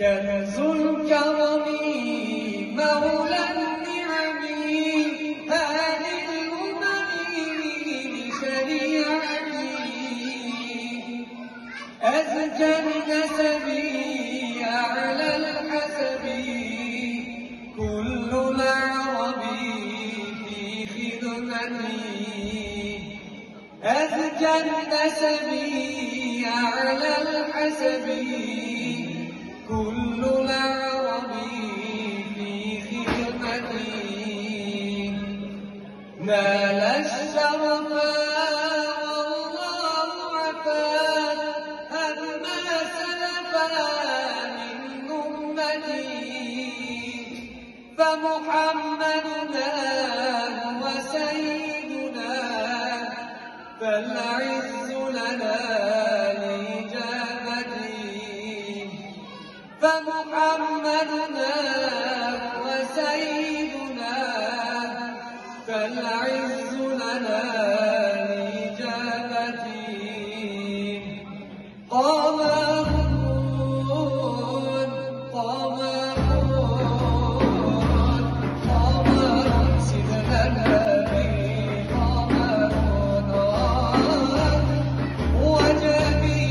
كنز الكرم مولى النعم هادي الأمم بشريعتي أزكى النسب أعلى الحسب كل العرب في خدمتي أزكى النسب أعلى الحسب كل العرب في خدمتي نال الشرف والله عفا عما سلفا من أمتي فمحمدنا هو سيدنا فالعز لنا فمحمدنا وسيدنا فالعز لنا لإجابته قمرون قمرون قمرون سيدنا النبي قمرون وجميل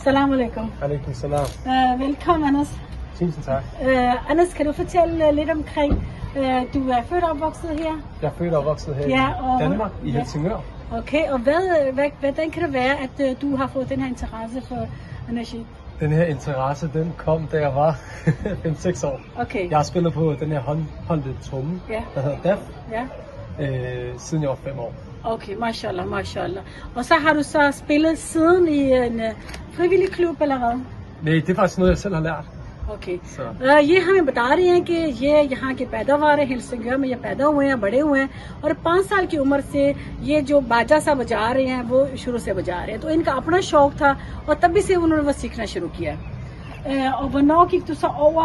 Assalamu alaikum. Alaikum salam. Velkommen, Anders. Tusind tak. Anders, kan du fortælle lidt omkring, du er født og opvokset her? Jeg er født og opvokset her Ja, i og- Danmark, i ja. Helsingør. Okay, og hvordan kan det være, at du har fået den her interesse for energi? Den her interesse, den kom, da jeg var 5-6 år. Okay, Jeg har spillet på den her håndholdte tromme, Ja. der hedder DAF, ja. siden jeg var 5 år. Okay, mashallah, mashallah. Og så har du så spillet siden i en frivillig klub eller hvad? Nej, det er faktisk noget, jeg selv har lært. Okay Så. یہ ہمیں بتا رہے ہیں کہ یہ یہاں کے پیداوار ہیں، ہلسنگر میں یہ پیدا ہوئے ہیں، بڑے ہوئے ہیں، اور 5 سال کی عمر سے یہ جو باجا سا بجا رہے ہیں وہ شروع سے بجا رہے ہیں. تو ان کا اپنا شوق تھا اور تبھی سے انہوں نے وہ سیکھنا شروع کیا. Og hvornår gik du så over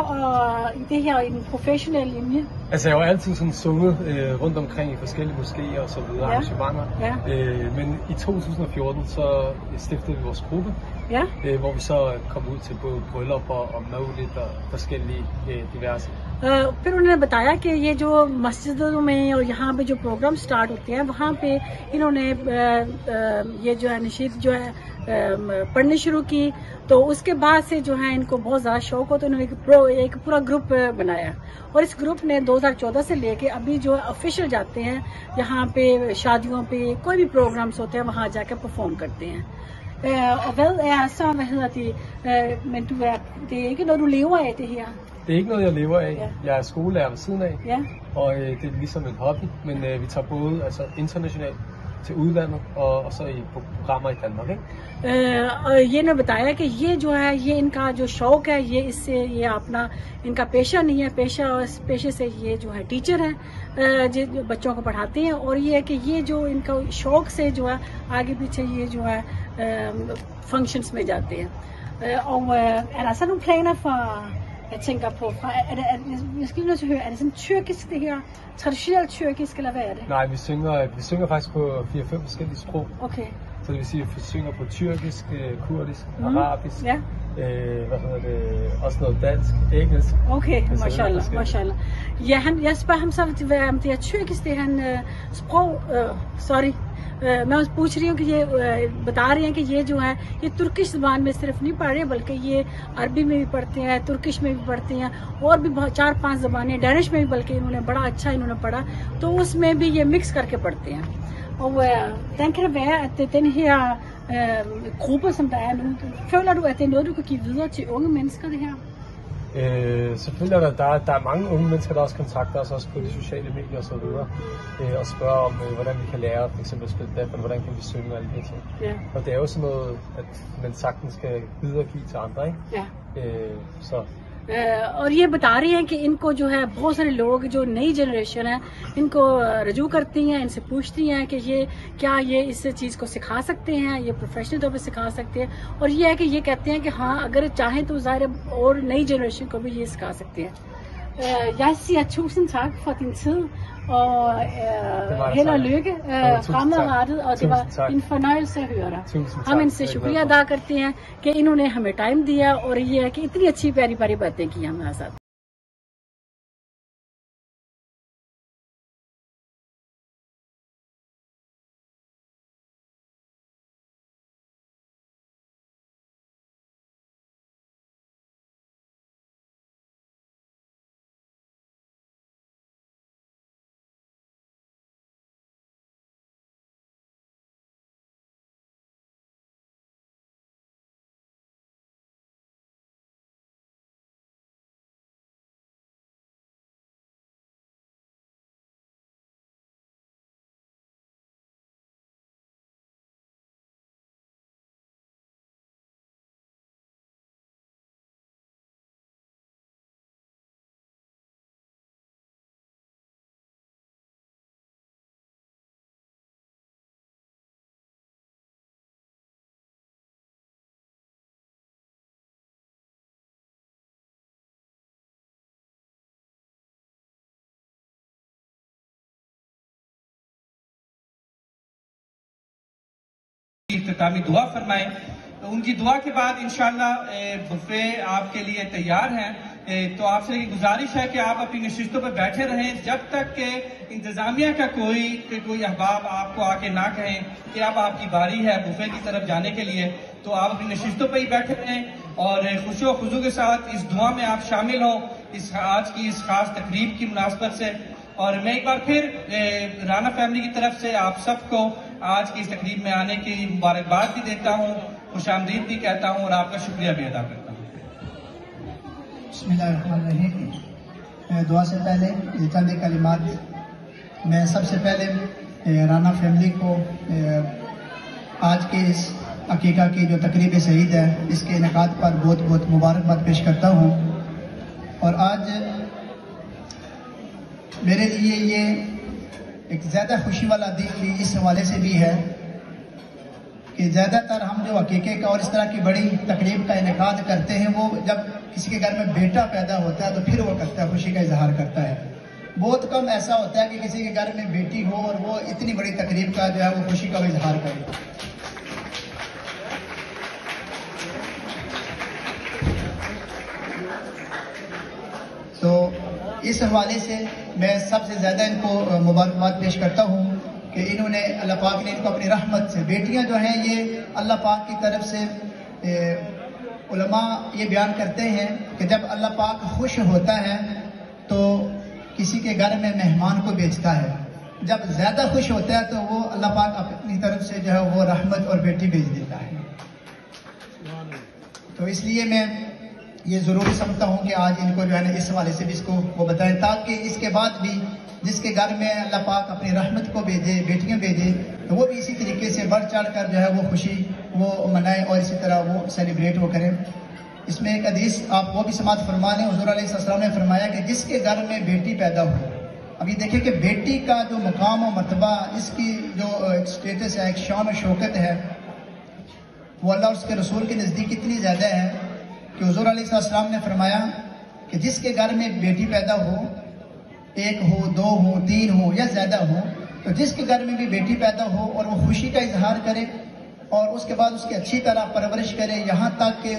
i det her i den professionelle linje? Altså, jeg har altid sådan sunget rundt omkring i forskellige moskéer og så videre, Ja. arrangementer. Ja. Men i 2014, så stiftede vi vores gruppe, Ja, hvor vi så kom ud til både bryllupper og mawlid og forskellige diverse. پھر انہوں نے بتایا کہ یہ جو مسجدوں میں اور یہاں پہ جو پروگرام سٹارٹ ہوتے ہیں وہاں پہ انہوں نے یہ جو ہے نشید جو ہے پڑھنی شروع کی. تو اس کے بعد سے جو ہے ان کو بہت زیادہ شوق ہو، تو انہوں نے ایک پورا گروپ بنایا. اور اس گروپ نے 2014 سے لے کے ابھی جو آفیشیل جاتے ہیں یہاں پہ، شادیوں پہ کوئی بھی پروگرامس ہوتے ہیں وہاں جا کے پرفارم کرتے ہیں. Og hvad er så, men det er ikke noget, du lever af det her? Det er ikke noget, jeg lever af. Ja. Jeg er skolelærer ved siden af, Ja. og det er ligesom en hobby, men vi tager både internationalt til udlandet og så i programmer i Danmark, ikke? اور یہ نے بتایا کہ یہ جو ہے یہ ان کا جو شوق ہے، یہ اس سے یہ اپنا ان کا پیشہ نہیں ہے، پیشے سے یہ جو ہے ٹیچر ہیں، جو بچوں کو پڑھاتے ہیں. اور یہ ہے کہ یہ جو ان کا شوق سے جو ہے آگے پیچھے یہ جو ہے فنکشنز میں جاتے ہیں. Og er der så nogle planer for, jeg tænker på, jeg skal lige nødt til at høre, er det sådan tyrkisk det her, traditionelt tyrkisk, eller hvad er det? Nej, vi synger faktisk på 4-5 forskellige sprog. Okay, Så det vil sige, at vi synger på tyrkisk, kurdisk, arabisk, ja. Også noget dansk, engelsk. Okay, Altså, mashallah, forskelligt. mashallah. Ja, jeg spørger ham så, om det er tyrkisk, det er han sprog, sorry. میں اس پوچھ رہی ہوں کہ یہ بتا رہے ہیں کہ یہ جو ہے یہ ترکش زبان میں صرف نہیں پڑھ رہے، بلکہ یہ عربی میں بھی پڑھتے ہیں، ترکش میں بھی پڑھتے ہیں، اور بھی 4-5 زبانیں، ڈینش میں بھی بلکہ انہوں نے بڑا اچھا انہوں نے پڑھا، تو اس میں بھی یہ مکس کر کے پڑھتے ہیں. Og hvordan kan det være, at den her gruppe, som der er nu, føler du, at det er noget, du kan give videre til unge mennesker, det her? Selvfølgelig er der er mange unge mennesker, der også kontakter os også på de sociale medier og så videre, og spørger om, hvordan vi kan lære for eksempel at spille DAF, eller hvordan kan vi synge og alle de her ting. Ja, Og det er jo sådan noget, at man sagtens kan videregive til andre, ikke? ja. Så اور یہ بتا رہی ہیں کہ ان کو جو ہے بہت سارے لوگ جو نئی جنریشن ہے ان کو رجوع کرتی ہیں، ان سے پوچھتی ہیں کہ یہ کیا یہ اس چیز کو سکھا سکتے ہیں، یہ پروفیشنل طور پہ سکھا سکتے ہیں. اور یہ ہے کہ یہ کہتے ہیں کہ ہاں اگر چاہیں تو ظاہر ہے اور نئی جنریشن کو بھی یہ سکھا سکتے ہیں. Jeg siger tusind tak for din tid, og held og lykke fremadrettet, og det var Tusind tak. en fornøjelse at høre dig. Tusind tak. ہم ان سے Jeg er glad شکریہ for. ادا کرتے ہیں کہ انہوں نے ہمیں ٹائم دیا اور یہ ہے کہ اتنی اچھی پیاری پیاری باتیں کی ہمارے ساتھ. اختتامی دعا فرمائیں. تو ان کی دعا کے بعد انشاءاللہ بفے آپ کے لیے تیار ہیں. تو آپ سے ایک گزارش ہے کہ آپ اپنی نشستوں پہ بیٹھے رہیں جب تک کہ انتظامیہ کا کوئی احباب آپ کو آ کے نہ کہیں کہ اب آپ کی باری ہے بفے کی طرف جانے کے لیے. تو آپ اپنی نشستوں پہ ہی بیٹھے رہیں اور خوش و خضوع کے ساتھ اس دعا میں آپ شامل ہوں آج کی اس خاص تقریب کی مناسبت سے. اور میں ایک بار پھر رانا فیملی کی طرف سے آپ سب کو آج کی اس تقریب میں آنے کی مبارکباد بھی دیتا ہوں, خوش آمدید بھی کہتا ہوں اور آپ کا شکریہ بھی ادا کرتا ہوں. بسم اللہ الرحمن الرحیم. دعا سے پہلے یہ چند کلمات میں سب سے پہلے رانا فیملی کو آج کے اس عقیقہ کی جو تقریب سعید ہے اس کے انعقاد پر بہت بہت مبارکباد پیش کرتا ہوں. اور آج میرے لیے یہ ایک زیادہ خوشی والا دن اس حوالے سے بھی ہے کہ زیادہ تر ہم جو عقیقے کا اور اس طرح کی بڑی تقریب کا انعقاد کرتے ہیں وہ جب کسی کے گھر میں بیٹا پیدا ہوتا ہے تو پھر وہ کرتا ہے, خوشی کا اظہار کرتا ہے. بہت کم ایسا ہوتا ہے کہ کسی کے گھر میں بیٹی ہو اور وہ اتنی بڑی تقریب کا جو ہے وہ خوشی کا اظہار کرے. تو اس حوالے سے میں سب سے زیادہ ان کو مبارکباد پیش کرتا ہوں کہ انہوں نے اللہ پاک نے ان کو اپنی رحمت سے, بیٹیاں جو ہیں یہ اللہ پاک کی طرف سے علماء یہ بیان کرتے ہیں کہ جب اللہ پاک خوش ہوتا ہے تو کسی کے گھر میں مہمان کو بھیجتا ہے, جب زیادہ خوش ہوتا ہے تو وہ اللہ پاک اپنی طرف سے جو ہے وہ رحمت اور بیٹی بھیج دیتا ہے. تو اس لیے میں یہ ضروری سمجھتا ہوں کہ آج ان کو جو ہے نا اس حوالے سے بھی اس کو وہ بتائیں تاکہ اس کے بعد بھی جس کے گھر میں اللہ پاک اپنی رحمت کو بھیجے, بیٹیاں بھیجے, تو وہ بھی اسی طریقے سے بڑھ چڑھ کر جو ہے وہ خوشی وہ منائیں اور اسی طرح وہ سیلیبریٹ وہ کریں. اس میں ایک حدیث آپ وہ بھی سماعت فرما لیں. حضور علیہ السلام نے فرمایا کہ جس کے گھر میں بیٹی پیدا ہو, اب یہ دیکھیں کہ بیٹی کا جو مقام و مرتبہ, اس کی جو اسٹیٹس ہے, ایک شان و شوکت ہے, وہ اللہ اور اس کے رسول کے نزدیک اتنی زیادہ ہے کہ حضور علیہ السلام نے فرمایا کہ جس کے گھر میں بیٹی پیدا ہو, ایک ہو, دو ہو, تین ہو یا زیادہ ہو, تو جس کے گھر میں بھی بیٹی پیدا ہو اور وہ خوشی کا اظہار کرے اور اس کے بعد اس کی اچھی طرح پرورش کرے یہاں تک کہ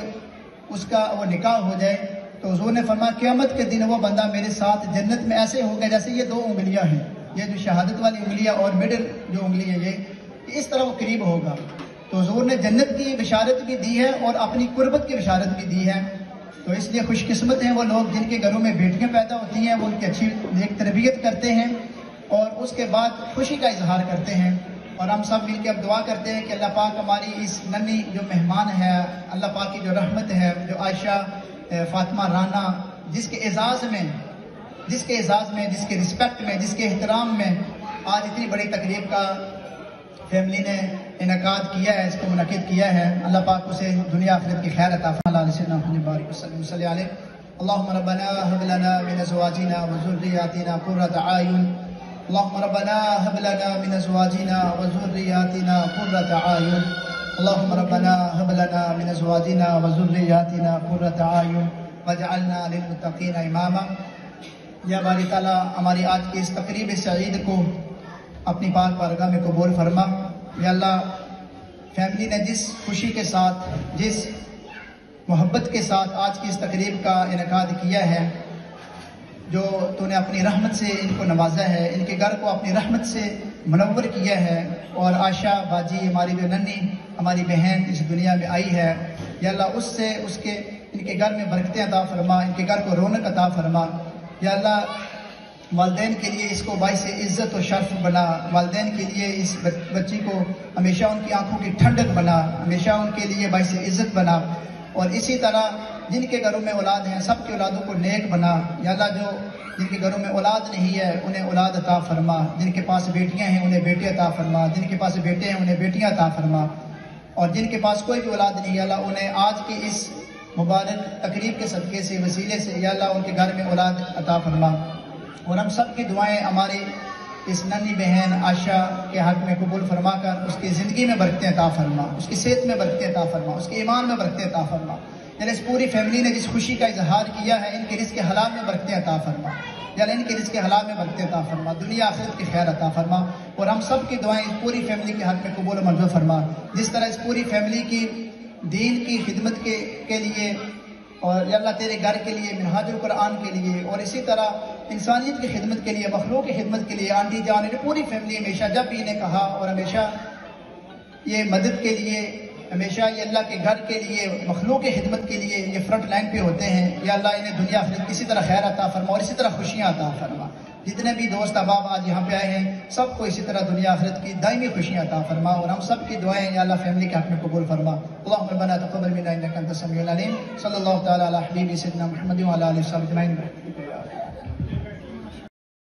اس کا وہ نکاح ہو جائے, تو حضور نے فرمایا قیامت کے دن وہ بندہ میرے ساتھ جنت میں ایسے ہوگا جیسے یہ دو انگلیاں ہیں, یہ جو شہادت والی انگلیاں اور مڈل جو انگلی ہے یہ اس طرح وہ قریب ہوگا. تو حضور نے جنت کی بشارت بھی دی ہے اور اپنی قربت کی بشارت بھی دی ہے. تو اس لیے خوش قسمت ہیں وہ لوگ جن کے گھروں میں بیٹیاں پیدا ہوتی ہیں, وہ ان کی اچھی نیک تربیت کرتے ہیں اور اس کے بعد خوشی کا اظہار کرتے ہیں. اور ہم سب مل کے اب دعا کرتے ہیں کہ اللہ پاک ہماری اس ننھی جو مہمان ہے, اللہ پاک کی جو رحمت ہے, جو عائشہ فاطمہ رانا, جس کے اعزاز میں, جس کے رسپیکٹ میں, جس کے احترام میں آج اتنی بڑی تقریب کا فیملی نے انعقاد کیا ہے, اس کو منعقد کیا ہے, اللہ پاک اسے دنیا آخرت کی خیر عطا فرمائے. اللہ سیدنا محمد بارک وسلم صلی علیہ. اللهم ربنا هب لنا من ازواجنا وذرياتنا قرة اعين. اللهم ربنا هب لنا من ازواجنا وذرياتنا قرة اعين. اللهم ربنا هب لنا من ازواجنا وذرياتنا قرة اعين واجعلنا للمتقين اماما. یا باری تعالیٰ ہماری آج کی اس تقریب سعید کو اپنی پاک بارگاہ میں قبول فرما. یا اللہ فیملی نے جس خوشی کے ساتھ, جس محبت کے ساتھ آج کی اس تقریب کا انعقاد کیا ہے, جو تو نے اپنی رحمت سے ان کو نوازا ہے, ان کے گھر کو اپنی رحمت سے منور کیا ہے, اور عائشہ باجی ہماری جو ننھی ہماری بہن اس دنیا میں آئی ہے, یا اللہ اس سے اس کے ان کے گھر میں برکتیں عطا فرما, ان کے گھر کو رونق عطا فرما. یا اللہ والدین کے لیے اس کو باعث عزت و شرف بنا, والدین کے لیے اس بچی کو ہمیشہ ان کی آنکھوں کی ٹھنڈک بنا, ہمیشہ ان کے لیے باعث عزت بنا. اور اسی طرح جن کے گھروں میں اولاد ہیں سب کی اولادوں کو نیک بنا. یا اللہ جو جن کے گھروں میں اولاد نہیں ہے انہیں اولاد عطا فرما, جن کے پاس بیٹیاں ہیں انہیں بیٹے عطا فرما, جن کے پاس بیٹے ہیں انہیں بیٹیاں عطا فرما, اور جن کے پاس کوئی بھی اولاد نہیں ہے اللہ انہیں آج کی اس مبارک تقریب کے صدقے سے وسیلے سے یا اللہ ان کے گھر میں اولاد عطا فرما. اور ہم سب کی دعائیں ہماری اس ننھی بہن عائشہ کے حق میں قبول فرما کر اس کی زندگی میں برکتیں عطا فرما, اس کی صحت میں برکتیں عطا فرما, اس کے ایمان میں برکتیں عطا فرما. یعنی اس پوری فیملی نے جس خوشی کا اظہار کیا ہے ان کے رزق حلال میں برکتیں عطا فرما, یعنی ان کے رزق حلال میں برکتیں عطا فرما, دنیا آخرت کی خیر عطا فرما. اور ہم سب کی دعائیں اس پوری فیملی کے حق میں قبول و منظور فرما. جس طرح اس پوری فیملی کی دین کی خدمت کے لیے اور یا اللہ تیرے گھر کے لیے، منہاج القرآن کے لیے، اور اسی طرح انسانیت کی خدمت کے لیے، مخلوق کی خدمت کے لیے آنٹی جان نے پوری فیملی ہمیشہ جب بھی انہیں کہا اور ہمیشہ یہ مدد کے لیے، ہمیشہ یہ اللہ کے گھر کے لیے، مخلوق کی خدمت کے لیے یہ فرنٹ لائن پہ ہوتے ہیں. یا اللہ انہیں دنیا آخرت کسی طرح خیر عطا فرما اور اسی طرح خوشیاں عطا فرما. جتنے بھی دوست احباب آج یہاں پہ آئے ہیں سب کو اسی طرح دنیا آخرت کی دائمی خوشیاں عطا فرما، اور ہم سب کی دعائیں یا اللہ فیملی کے حق میں قبول فرما. اللهم ربنا تقبل منا انك انت السميع العليم. صلی اللہ تعالی علی حبیب سیدنا محمد وعلى اله وصحبه اجمعین.